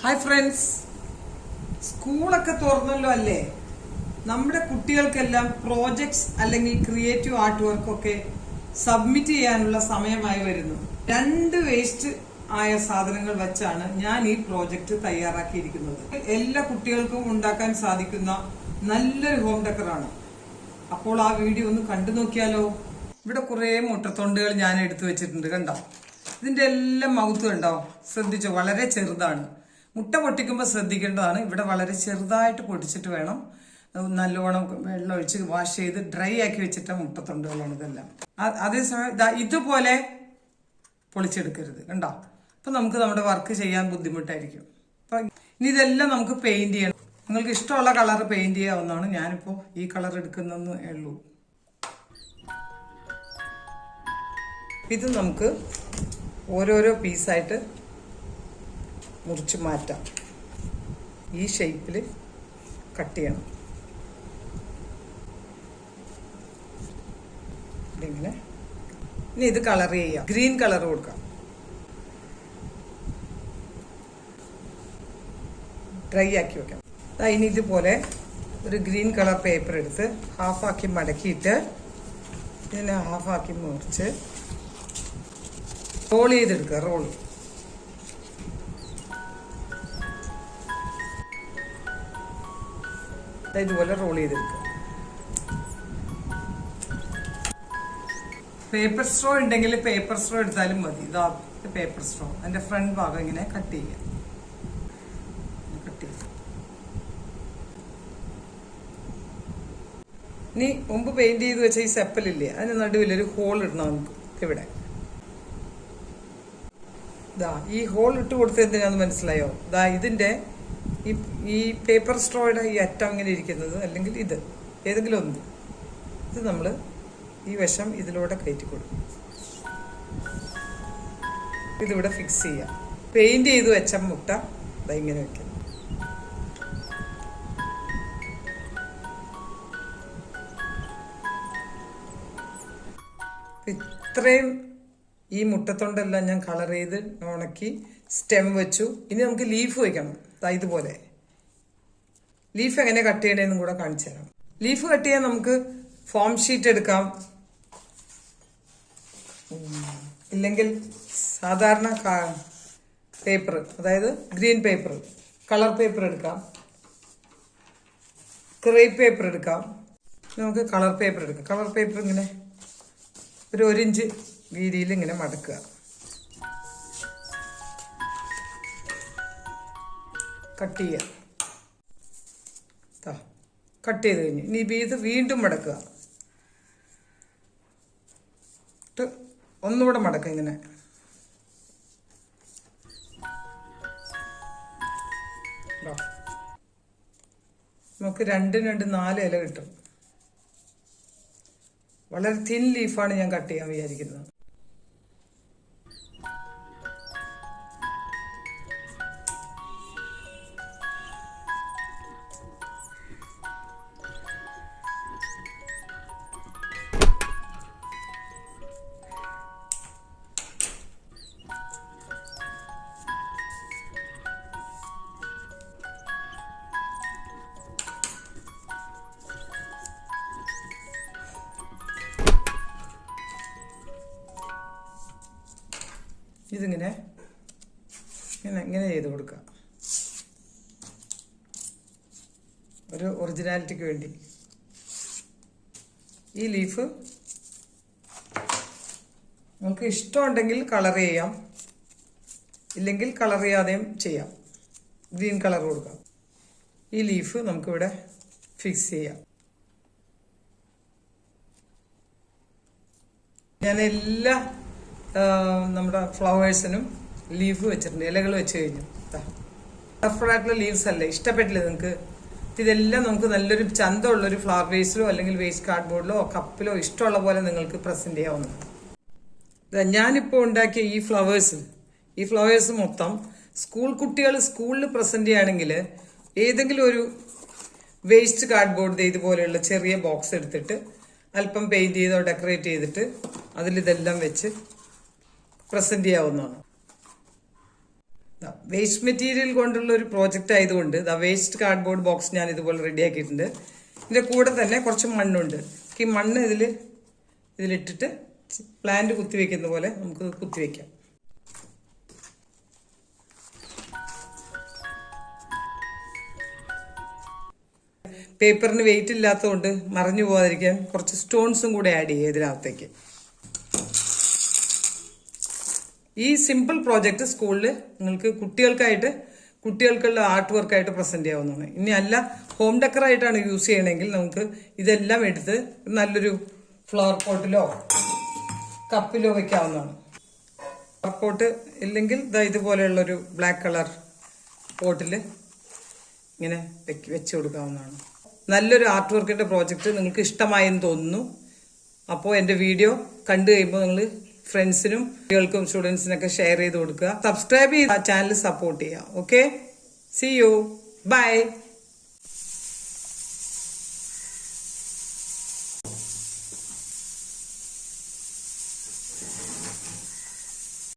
Hi friends, സ്കൂളൊക്കെ തുറന്നല്ലോ അല്ലേ? നമ്മുടെ കുട്ടികൾക്കെല്ലാം പ്രോജക്ട്സ് അല്ലെങ്കിൽ ക്രിയേറ്റീവ് ആർട്ട് വർക്കൊക്കെ സബ്മിറ്റ് ചെയ്യാനുള്ള സമയമായി വരുന്നു. 2 വേസ്റ്റ് ആയ സാധനങ്ങൾ വെച്ചാണ് ഞാൻ ഈ പ്രോജക്റ്റ് തയ്യാറാക്കിയിരിക്കുന്നത്. എല്ലാ കുട്ടികൾക്കും ഉണ്ടാക്കാൻ സാധിക്കുന്ന നല്ലൊരു ഹോം ഡെക്കറാണ്. അപ്പോൾ ആ വീഡിയോ ഒന്ന് കണ്ടു നോക്കിയാലോ? ഇവിടെ കുറെ മുട്ടത്തൊണ്ടുകൾ ഞാൻ എടുത്തു വെച്ചിട്ടുണ്ട്. കണ്ടോ? ഇതിന്റെ എല്ലാം മൗത്ത് കണ്ടോ? ശ്രദ്ധിച്ചോ? വളരെ ചെറുതാണ്. മുട്ട പൊട്ടിക്കുമ്പോൾ ശ്രദ്ധിക്കേണ്ടതാണ്. ഇവിടെ വളരെ ചെറുതായിട്ട് പൊട്ടിച്ചിട്ട് വേണം. നല്ലോണം വെള്ളം ഒഴിച്ച് വാഷ് ചെയ്ത് ഡ്രൈ ആക്കി വെച്ചിട്ട മുട്ടത്തൊണ്ടുകളാണ് ഇതെല്ലാം. അതേസമയം ഇതുപോലെ പൊളിച്ചെടുക്കരുത്. കണ്ടോ? അപ്പൊ നമുക്ക് നമ്മുടെ വർക്ക് ചെയ്യാൻ ബുദ്ധിമുട്ടായിരിക്കും. അപ്പൊ ഇനി ഇതെല്ലാം നമുക്ക് പെയിന്റ് ചെയ്യണം. നിങ്ങൾക്ക് ഇഷ്ടമുള്ള കളർ പെയിന്റ് ചെയ്യാവുന്നതാണ്. ഞാനിപ്പോ ഈ കളർ എടുക്കുന്നേ ഉള്ളൂ. ഇത് നമുക്ക് ഓരോരോ പീസായിട്ട് മുറിച്ച് മാറ്റാം. ഈ ഷേപ്പിൽ കട്ട് ചെയ്യണം. ഇങ്ങനെ. ഇനി ഇത് കളർ ചെയ്യാം. ഗ്രീൻ കളർ കൊടുക്കാം. ഡ്രൈ ആക്കി വെക്കാം. ഇനി ഇതുപോലെ ഒരു ഗ്രീൻ കളർ പേപ്പർ എടുത്ത് ഹാഫാക്കി മടക്കിയിട്ട് ഇതിനെ ഹാഫാക്കി മുറിച്ച് റോൾ ചെയ്തെടുക്കുക. റോൾ ഇതുപോലെ റോൾ ചെയ്തെടുക്കുക. പേപ്പർ സ്ട്രോ ഉണ്ടെങ്കിൽ പേപ്പർ സ്ട്രോ എടുത്താലും മതി. ഇതാ പേപ്പർ സ്ട്രോ. അതിന്റെ ഫ്രണ്ട് ഭാഗം ഇങ്ങനെ കട്ട് ചെയ്യാം. ഇനി മുമ്പ് പെയിന്റ് ചെയ്ത് വെച്ച ഈ സെപ്പലില്ലേ, അതിന് നടുവിലൊരു ഹോൾ ഇടണം നമുക്ക്. ഇവിടെ ഇതാ ഈ ഹോൾ ഇട്ട് കൊടുത്ത് എന്തിനാന്ന് മനസ്സിലായോ? ഇതാ ഇതിന്റെ ഈ പേപ്പർ സ്ട്രോയുടെ ഈ അറ്റം ഇങ്ങനെ ഇരിക്കുന്നത്, അല്ലെങ്കിൽ ഇത് ഏതെങ്കിലും ഒന്ന്, ഇത് നമ്മൾ ഈ വശം ഇതിലൂടെ കയറ്റി കൊടുക്കും. ഇതിവിടെ ഫിക്സ് ചെയ്യാം. പെയിന്റ് ചെയ്ത് വെച്ച മുട്ട ഇതാ ഇങ്ങനെ വെക്കാം. ഇത്രയും ഈ മുട്ടത്തൊണ്ടെല്ലാം ഞാൻ കളർ ചെയ്ത് ഉണക്കി സ്റ്റെം വെച്ചു. ഇനി നമുക്ക് ലീഫ് വെക്കണം. ഇതുപോലെ ലീഫ് എങ്ങനെ കട്ട് ചെയ്യണേന്നും കൂടെ കാണിച്ചു തരാം. ലീഫ് കട്ട് ചെയ്യാൻ നമുക്ക് ഫോം ഷീറ്റ് എടുക്കാം, ഇല്ലെങ്കിൽ സാധാരണ പേപ്പർ, അതായത് ഗ്രീൻ പേപ്പർ, കളർ പേപ്പർ എടുക്കാം, ക്രേപ്പ് പേപ്പർ എടുക്കാം. നമുക്ക് കളർ പേപ്പർ എടുക്കാം. കളർ പേപ്പർ ഇങ്ങനെ ഒരു 1 ഇഞ്ച് വീതിയിൽ ഇങ്ങനെ മടക്കുക. കട്ട് ചെയ്യുക. കട്ട് ചെയ്ത് കഴിഞ്ഞു. ഇനി ഇത് വീണ്ടും മടക്കുക. ഒന്നുകൂടെ മടക്കുക. ഇങ്ങനെ നമുക്ക് 2 4 ഇല കിട്ടും. വളരെ തിൻ ലീഫാണ് ഞാൻ കട്ട് ചെയ്യാൻ വിചാരിക്കുന്നത്. ഇതിങ്ങനെ ഇങ്ങനെ ചെയ്ത് കൊടുക്കുക. ഒരു ഒറിജിനാലിറ്റിക്ക് വേണ്ടി. ഈ ലീഫ് നമുക്ക് ഇഷ്ടമുണ്ടെങ്കിൽ കളർ ചെയ്യാം, ഇല്ലെങ്കിൽ കളർ ചെയ്യാതെയും ചെയ്യാം. ഗ്രീൻ കളർ കൊടുക്കാം. ഈ ലീഫ് നമുക്കിവിടെ ഫിക്സ് ചെയ്യാം. ഞാൻ എല്ലാ നമ്മുടെ ഫ്ലവേഴ്സിനും ലീഫ് വെച്ചിട്ടുണ്ട്. ഇലകൾ വെച്ച് കഴിഞ്ഞു. കളർഫുള്ളായിട്ടുള്ള ലീവ്സ് അല്ലേ? ഇഷ്ടപ്പെട്ടില്ലേ നിങ്ങൾക്ക്? ഇതെല്ലാം നമുക്ക് നല്ലൊരു ചന്തമുള്ളൊരു ഫ്ലവർ വേസിലോ അല്ലെങ്കിൽ വേസ്റ്റ് കാർഡ്ബോർഡിലോ കപ്പിലോ ഇഷ്ടമുള്ള പോലെ നിങ്ങൾക്ക് പ്രസന്റ് ചെയ്യാവുന്നതാണ്. ഞാനിപ്പോൾ ഉണ്ടാക്കിയ ഈ ഫ്ലവേഴ്സ് മൊത്തം സ്കൂൾ കുട്ടികൾ സ്കൂളിൽ പ്രസന്റ് ചെയ്യുകയാണെങ്കിൽ ഏതെങ്കിലും ഒരു വേസ്റ്റ് കാർഡ്ബോർഡ് ഇതുപോലെയുള്ള ചെറിയ ബോക്സ് എടുത്തിട്ട് അല്പം പെയിന്റ് ചെയ്തോ ഡെക്കറേറ്റ് ചെയ്തിട്ട് അതിലിതെല്ലാം വെച്ച് പ്രസന്റ് ചെയ്യാവുന്നതാണ്. വേസ്റ്റ് മെറ്റീരിയൽ കൊണ്ടുള്ള ഒരു പ്രോജക്റ്റ് ആയതുകൊണ്ട് വേസ്റ്റ് കാർഡ്ബോർഡ് ബോക്സ് ഞാൻ ഇതുപോലെ റെഡിയാക്കിയിട്ടുണ്ട്. ഇതിൻ്റെ കൂടെ തന്നെ കുറച്ച് മണ്ണുണ്ട്. ഈ മണ്ണ് ഇതിലിട്ടിട്ട് പ്ലാന്റ് കുത്തിവെക്കുന്ന പോലെ നമുക്ക് കുത്തിവെക്കാം. പേപ്പറിന് വെയിറ്റ് ഇല്ലാത്തതുകൊണ്ട് മറിഞ്ഞു പോകാതിരിക്കാൻ കുറച്ച് സ്റ്റോൺസും കൂടെ ആഡ് ചെയ്യുക ഇതിനകത്തേക്ക്. ഈ സിമ്പിൾ പ്രോജക്റ്റ് സ്കൂളിൽ നിങ്ങൾക്ക് കുട്ടികൾക്കുള്ള ആർട്ട് വർക്കായിട്ട് പ്രസന്റ് ചെയ്യാവുന്നതാണ്. ഇനി അല്ല ഹോം ഡെക്കറായിട്ടാണ് യൂസ് ചെയ്യണമെങ്കിൽ നമുക്ക് ഇതെല്ലാം എടുത്ത് നല്ലൊരു ഫ്ലവർ പോട്ടിലോ കപ്പിലോ വെക്കാവുന്നതാണ്. ഫ്ലവർ പോട്ട് ഇല്ലെങ്കിൽ ഇതുപോലെയുള്ളൊരു ബ്ലാക്ക് കളർ പോട്ടിൽ ഇങ്ങനെ വെച്ച് കൊടുക്കാവുന്നതാണ്. നല്ലൊരു ആർട്ട് വർക്കിൻ്റെ പ്രോജക്റ്റ് നിങ്ങൾക്ക് ഇഷ്ടമായെന്ന് തോന്നുന്നു. അപ്പോൾ എൻ്റെ വീഡിയോ കണ്ടു കഴിയുമ്പോൾ നിങ്ങൾ ഫ്രണ്ട്സിനും കുട്ടികൾക്കും സ്റ്റുഡൻസിനൊക്കെ ഷെയർ ചെയ്ത് കൊടുക്കുക. സബ്സ്ക്രൈബ് ചെയ്ത് ചാനൽ സപ്പോർട്ട് ചെയ്യുക. Okay, see you, by.